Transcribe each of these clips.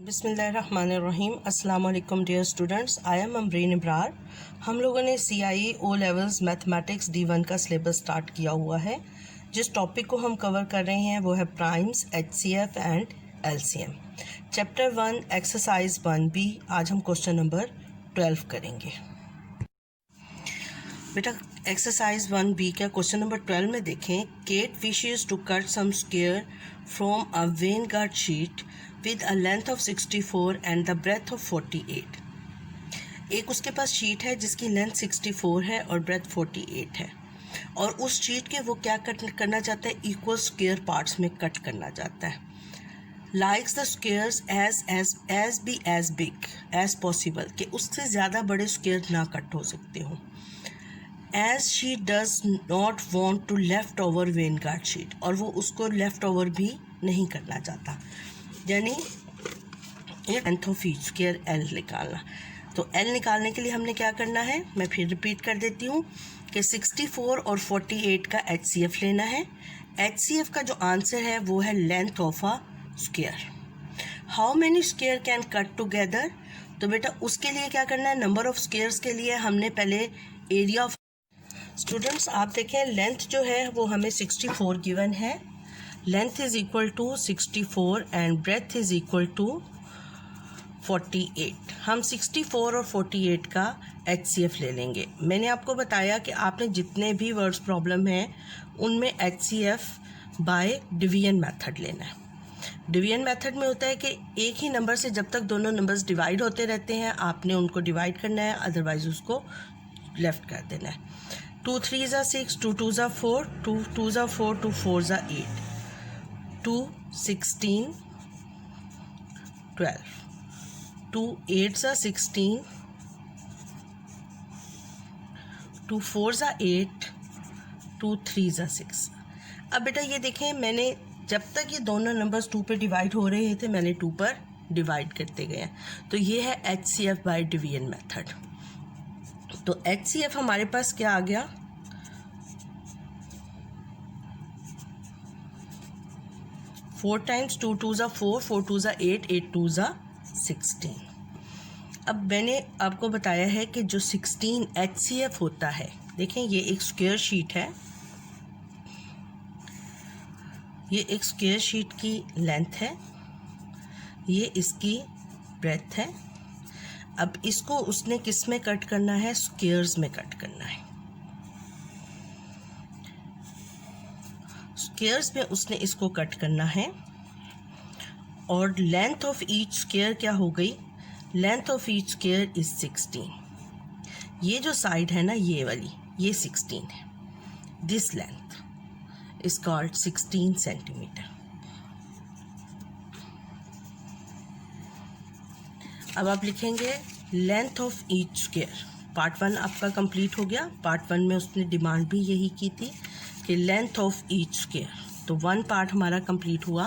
बिस्मिल्लाहिर्रहमानिर्रहीम। अस्सलाम वालेकुम dear students, I am Amreen Ibrar. हम लोगों ने CIE O levels mathematics D1 का सिलेबस स्टार्ट किया हुआ है। जिस टॉपिक को हम कवर कर रहे हैं वो है primes, HCF and LCM। Chapter 1 exercise 1B। आज हम क्वेश्चन नंबर 12 करेंगे। बेटा एक्सरसाइज 1B का क्वेश्चन नंबर 12 में देखें, Kate wishes to cut some square from a vanguard sheet with a length of 64 and the breadth of 48। एक उसके पास sheet है जिसकी लेंथ 64 है और ब्रेथ 48 है, और उस शीट के वो क्या कट करना चाहता है, इक्वल स्क्वायर पार्ट्स में कट करना चाहता है। Likes the squares as be as big as possible, कि उससे ज़्यादा बड़े स्क्वायर ना कट हो सकते हो। As she does not want to left over vanguard sheet, और वो उसको लेफ्ट ओवर भी नहीं करना चाहता, यानी length of each square L निकालना। तो L निकालने के लिए हमने क्या करना है, मैं फिर रिपीट कर देती हूँ कि 64 और 48 का HCF लेना है। HCF का जो आंसर है वो है length of a square. How many square can cut together, तो बेटा उसके लिए क्या करना है, नंबर ऑफ स्क्वायर्स के लिए हमने पहले एरिया ऑफ स्टूडेंट्स आप देखें, लेंथ जो है वो हमें 64 गिवन है। Length is equal to 64 and breadth is equal to 48। हम 64 और 48 का HCF ले लेंगे। मैंने आपको बताया कि आपने जितने भी वर्ड्स प्रॉब्लम हैं उनमें HCF बाय डिवीजन मेथड लेना है। डिवीजन मेथड में होता है कि एक ही नंबर से जब तक दोनों नंबर्स डिवाइड होते रहते हैं आपने उनको डिवाइड करना है, अदरवाइज उसको लेफ्ट कर देना है। 2 3 6, 2 2 4, 2 2 4, 2 4 8, 2 16 12, 2 8 16, 2 4 8, 2 3 6। अब बेटा ये देखें, मैंने जब तक ये दोनों नंबर्स 2 पे डिवाइड हो रहे थे मैंने 2 पर डिवाइड करते गए हैं। तो ये है HCF बाय डिवीजन मेथड। तो HCF हमारे पास क्या आ गया, 4 times 2 2 4, 4 2 8, 8 2 16। अब मैंने आपको बताया है कि जो 16 HCF होता है, देखें ये एक स्क्वायर शीट है, ये एक स्क्वायर शीट की लेंथ है, ये इसकी ब्रेथ है। अब इसको उसने किस में कट करना है, स्क्वायर्स में कट करना है। स्क्वायर्स में उसने इसको कट करना है, और लेंथ ऑफ ईच स्क्वायर क्या हो गई, length of each square is 16। ये जो साइड है ना ये वाली, ये 16 है। This length is called 16 centimetre. अब आप लिखेंगे length of each square. Part 1 आपका कंप्लीट हो गया। पार्ट 1 में उसने डिमांड भी यही की थी कि लेंथ ऑफ ईच स्क्वायर, तो 1 पार्ट हमारा कंप्लीट हुआ।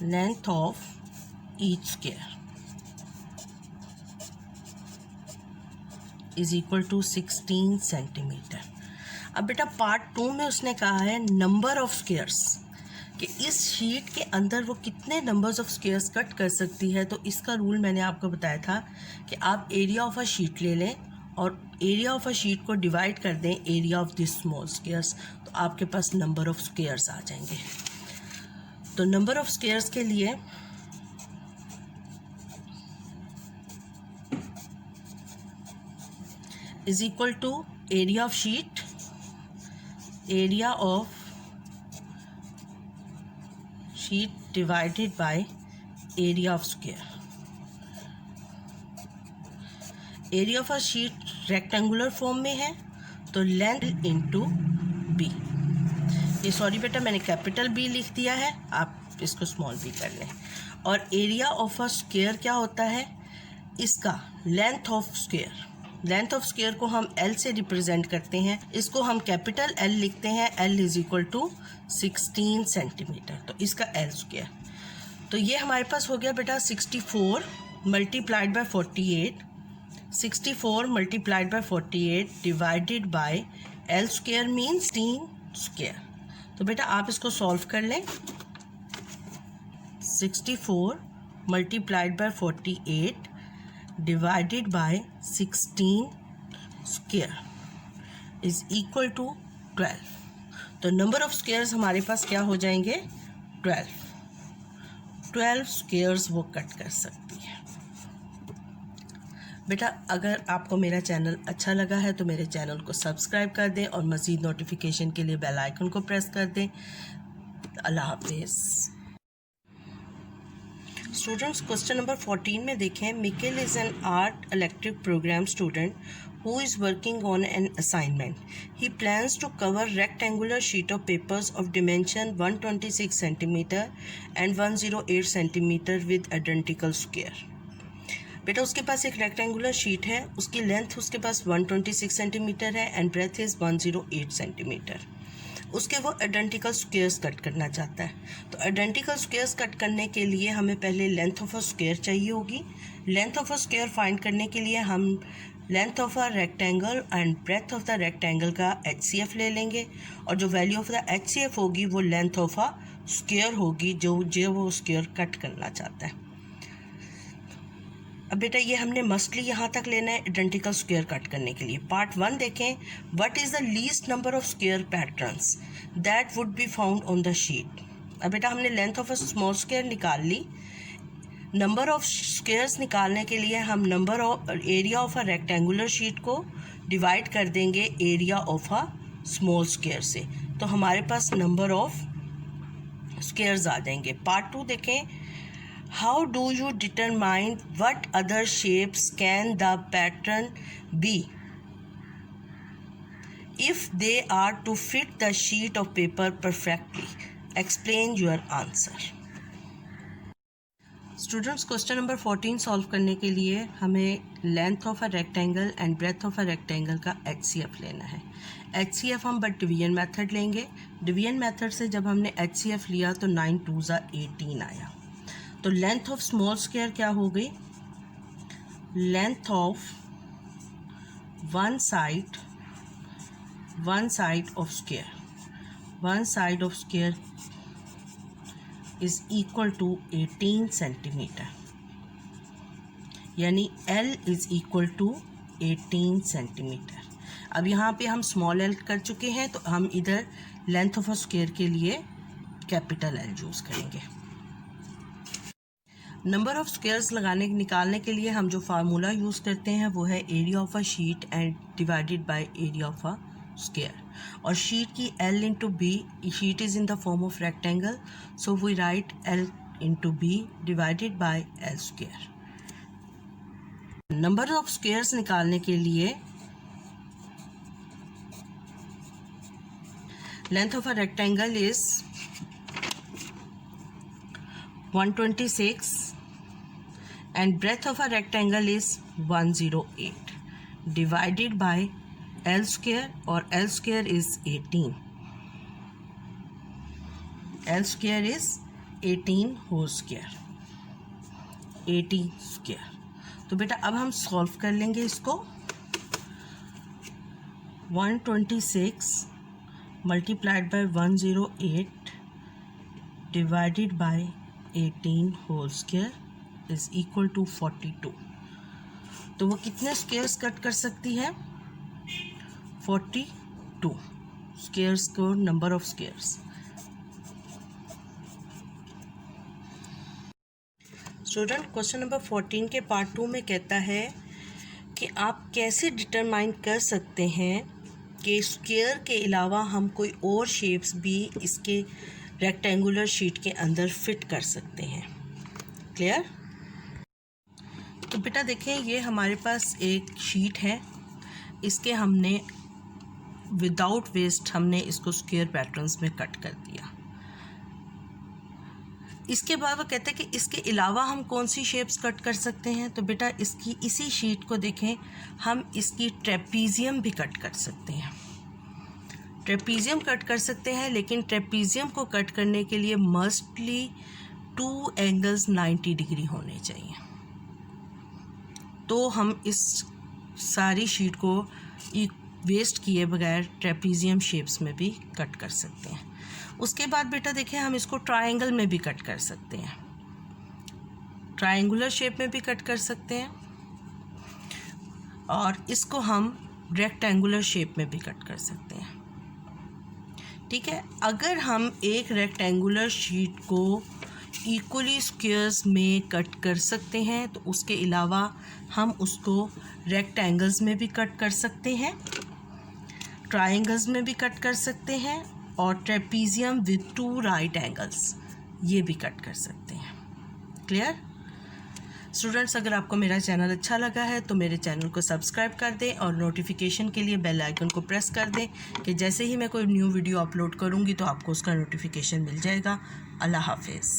Length of each square is equal to 16 centimetre. अब बेटा पार्ट 2 में उसने कहा है नंबर ऑफ स्क्वायर्स, कि इस शीट के अंदर वो कितने नंबर्स ऑफ स्क्वायर्स कट कर सकती है। तो इसका रूल मैंने आपको बताया था कि आप एरिया ऑफ अ शीट ले लें और एरिया ऑफ अ शीट को डिवाइड कर दें area of this small squares, तो आपके पास नंबर ऑफ स्क्वायर्स आ जाएंगे। तो नंबर ऑफ स्क्वायर्स के लिए is equal to area of sheet, area of sheet divided by area of square. Area of a sheet rectangular form में है तो लेंथ इनटू बी। ये सॉरी बेटा मैंने कैपिटल B लिख दिया है, आप इसको स्मॉल b कर लें। और एरिया ऑफ अ स्क्वायर क्या होता है, इसका length of square. Length of square को हम L से रिप्रेजेंट करते हैं, इसको हम कैपिटल L लिखते हैं। L is equal to 16 centimetre, तो इसका L स्क्वायर। तो ये हमारे पास हो गया बेटा 64 multiplied by 48, 64 multiplied by 48 divided by L square means 16 square. तो बेटा आप इसको सॉल्व कर लें। 64 multiplied by 48 divided by 16 square is equal to 12। तो नंबर ऑफ स्क्वायर्स हमारे पास क्या हो जाएंगे? 12 स्क्वायर्स वो कट कर सकती है। बेटा अगर आपको मेरा चैनल अच्छा लगा है तो मेरे चैनल को सब्सक्राइब कर दें और मज़ीद नोटिफिकेशन के लिए बेल आइकन को प्रेस कर दें। अल्लाह हाफिज़। स्टूडेंट्स क्वेश्चन नंबर 14 में देखें, Michael is an art elective programme student who is working on an assignment. He plans to cover rectangular sheet of papers of dimension 126 cm and 108 cm with identical square. बेटा उसके पास एक rectangular sheet है, उसकी length उसके पास 126 centimetre है and breadth is 108 centimetre. उसके वो identical squares cut करना चाहता है। तो आइडेंटिकल स्क्वायर्स कट करने के लिए हमें पहले लेंथ ऑफ अ स्क्वायर चाहिए होगी। Length of a square find करने के लिए हम length of a rectangle and breadth of the rectangle का HCF ले लेंगे और जो वैल्यू ऑफ द HCF होगी वो लेंथ ऑफ अ स्क्वायर होगी जो वो स्क्वायर कट करना चाहता है। अब बेटा ये हमने मस्टली यहाँ तक लेना है आइडेंटिकल स्क्वायर कट करने के लिए। पार्ट 1 देखें, what is the least number of square patterns that would be found on the sheet. अब बेटा हमने length of a small square निकाल ली। नंबर ऑफ स्क्वायर्स निकालने के लिए हम number of area of a rectangular sheet को डिवाइड कर देंगे area of a small square से, तो हमारे पास नंबर ऑफ स्क्वायर्स आ जाएंगे। पार्ट 2 देखें, how do you determine what other shapes can the pattern be if they are to fit the sheet of paper perfectly, explain your answer. Students question number 14 solve करने के लिए हमें length of a rectangle and breadth of a rectangle का HCF लेना है। HCF हम but division method लेंगे। Division method से जब हमने HCF लिया तो 9 2 18 आया। तो लेंथ ऑफ स्मॉल स्क्वायर क्या हो गई? Length of one side of square is equal to 18 centimetre, यानी L is equal to 18 centimetre. अब यहाँ पे हम स्मॉल L कर चुके हैं तो हम इधर लेंथ ऑफ अ स्क्वायर के लिए कैपिटल L यूज़ करेंगे। नंबर ऑफ स्क्वायर्स निकालने के लिए हम जो फार्मूला यूज़ करते हैं वो है area of a sheet and divided by area of a square. और शीट की L into b, sheet is in the form of rectangle, so we write L into b divided by L square. Number of squares निकालने के लिए length of a rectangle is 126 and breadth of a rectangle is 108 divided by L square, और L square is 18. L square is 18 whole square, 80 square। तो बेटा अब हम solve कर लेंगे इसको। 126 multiplied by 108 divided by 18 whole square is equal to 42। तो वो कितने स्क्वायर्स कट कर सकती है? 42 स्क्वायर्स को number of squares. Student question number 14 के पार्ट 2 में कहता है कि आप कैसे डिटरमाइन कर सकते हैं कि स्क्वायर के अलावा हम कोई और शेप्स भी इसके रेक्टेंगुलर शीट के अंदर फिट कर सकते हैं। क्लियर? तो बेटा देखें, ये हमारे पास एक शीट है, इसके हमने विदाउट वेस्ट हमने इसको स्क्वायर पैटर्न्स में कट कर दिया। इसके बाद वो कहते हैं कि इसके अलावा हम कौन सी शेप्स कट कर सकते हैं। तो बेटा इसकी इसी शीट को देखें, हम इसकी ट्रेपीजियम भी कट कर सकते हैं। ट्रेपीजियम कट कर सकते हैं, लेकिन ट्रेपीजियम को कट करने के लिए मस्टली 2 एंगल्स 90 डिग्री होने चाहिए। तो हम इस सारी शीट को वेस्ट किए बगैर ट्रेपीजियम शेप्स में भी कट कर सकते हैं। उसके बाद बेटा देखें हम इसको ट्रायंगल में भी कट कर सकते हैं, ट्रायंगुलर शेप में भी कट कर सकते हैं, और इसको हम रेक्टेंगुलर शेप में भी कट कर सकते हैं। ठीक है, अगर हम एक रेक्टेंगुलर शीट को इक्वली स्क्वायर्स में कट कर सकते हैं तो उसके अलावा हम उसको रेक्टेंगल्स में भी कट कर सकते हैं, ट्रायंगल्स में भी कट कर सकते हैं, और ट्रेपीजियम विद 2 राइट एंगल्स ये भी कट कर सकते हैं। क्लियर स्टूडेंट्स, अगर आपको मेरा चैनल अच्छा लगा है तो मेरे चैनल को सब्सक्राइब कर दें और नोटिफिकेशन के लिए बेल आइकन को प्रेस कर दें कि जैसे ही मैं कोई न्यू वीडियो अपलोड करूँगी तो आपको उसका नोटिफिकेशन मिल जाएगा। अल्लाह हाफिज़।